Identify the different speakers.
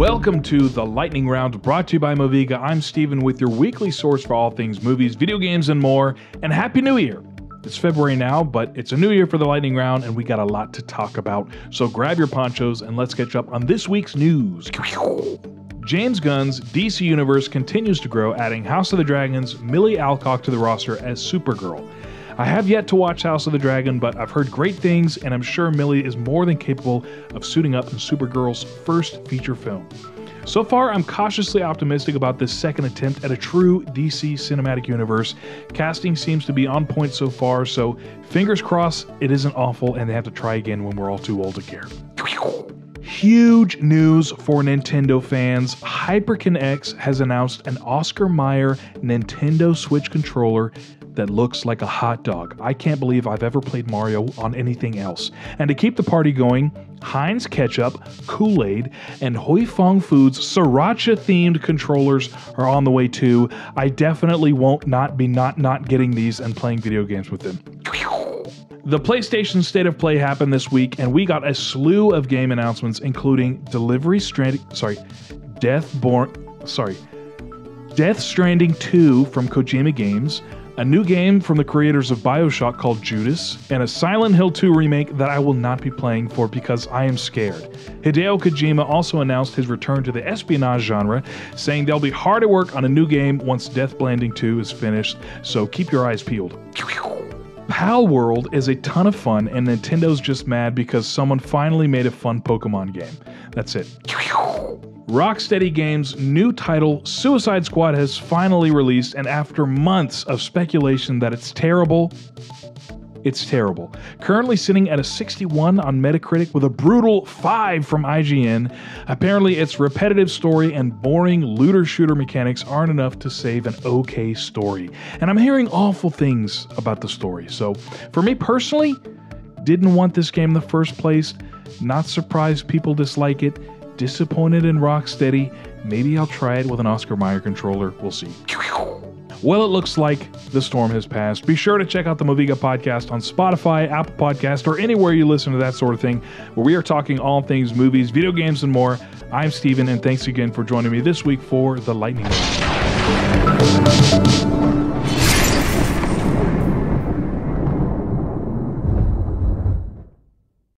Speaker 1: Welcome to the Lightning Round, brought to you by Moviga. I'm Steven with your weekly source for all things movies, video games, and more. And Happy New Year! It's February now, but it's a new year for the Lightning Round, and we got a lot to talk about. So grab your ponchos and let's catch up on this week's news. James Gunn's DC Universe continues to grow, adding House of the Dragon's Millie Alcock to the roster as Supergirl. I have yet to watch House of the Dragon, but I've heard great things, and I'm sure Millie is more than capable of suiting up in Supergirl's first feature film. So far, I'm cautiously optimistic about this second attempt at a true DC cinematic universe. Casting seems to be on point so far, so fingers crossed it isn't awful and they have to try again when we're all too old to care. Huge news for Nintendo fans. Hyperkin X has announced an Oscar Mayer Nintendo Switch controller that looks like a hot dog. I can't believe I've ever played Mario on anything else. And to keep the party going, Heinz Ketchup, Kool-Aid, and Hoi Fong Foods Sriracha-themed controllers are on the way too. I definitely won't be not getting these and playing video games with them. The PlayStation State of Play happened this week, and we got a slew of game announcements, including Death Stranding 2 from Kojima Games, a new game from the creators of BioShock called Judas, and a Silent Hill 2 remake that I will not be playing for because I am scared. Hideo Kojima also announced his return to the espionage genre, saying they'll be hard at work on a new game once Death Stranding 2 is finished, so keep your eyes peeled. Pal World is a ton of fun, and Nintendo's just mad because someone finally made a fun Pokemon game. That's it. Rocksteady Games' new title, Suicide Squad, has finally released, and after months of speculation that it's terrible. Currently sitting at a 61 on Metacritic with a brutal 5 from IGN. Apparently its repetitive story and boring looter-shooter mechanics aren't enough to save an okay story. And I'm hearing awful things about the story. So, for me personally, didn't want this game in the first place. Not surprised people dislike it. Disappointed in Rocksteady. Maybe I'll try it with an Oscar Mayer controller. We'll see. Well, it looks like the storm has passed. Be sure to check out the Moviga podcast on Spotify, Apple Podcast, or anywhere you listen to that sort of thing, where we are talking all things movies, video games, and more. I'm Steven, and thanks again for joining me this week for The Lightning Round.